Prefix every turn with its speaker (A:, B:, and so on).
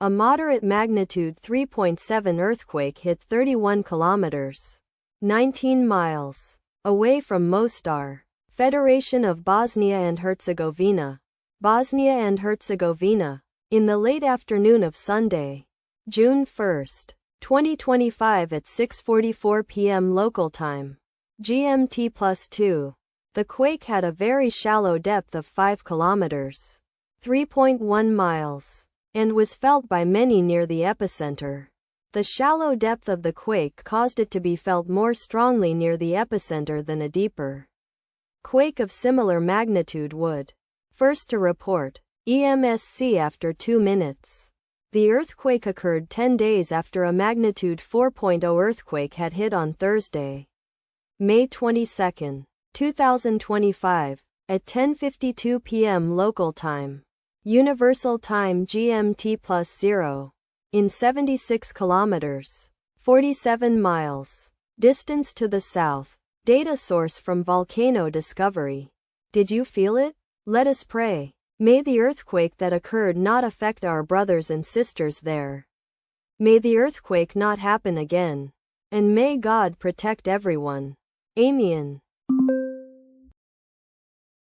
A: A moderate magnitude 3.7 earthquake hit 31 kilometers, 19 miles, away from Mostar. Federation of Bosnia and Herzegovina, Bosnia and Herzegovina, in the late afternoon of Sunday, June 1, 2025 at 6:44 p.m. local time, GMT +2. The quake had a very shallow depth of 5 kilometers, 3.1 miles, and was felt by many near the epicenter. The shallow depth of the quake caused it to be felt more strongly near the epicenter than a deeper quake of similar magnitude would. First to report, EMSC after 2 minutes. The earthquake occurred 10 days after a magnitude 4.0 earthquake had hit on Thursday, May 22, 2025, at 10:52 p.m. local time, Universal Time GMT +0, in 76 kilometers, 47 miles, distance to the south. Data source from Volcano Discovery. Did you feel it? Let us pray. May the earthquake that occurred not affect our brothers and sisters there. May the earthquake not happen again. And may God protect everyone. Amen.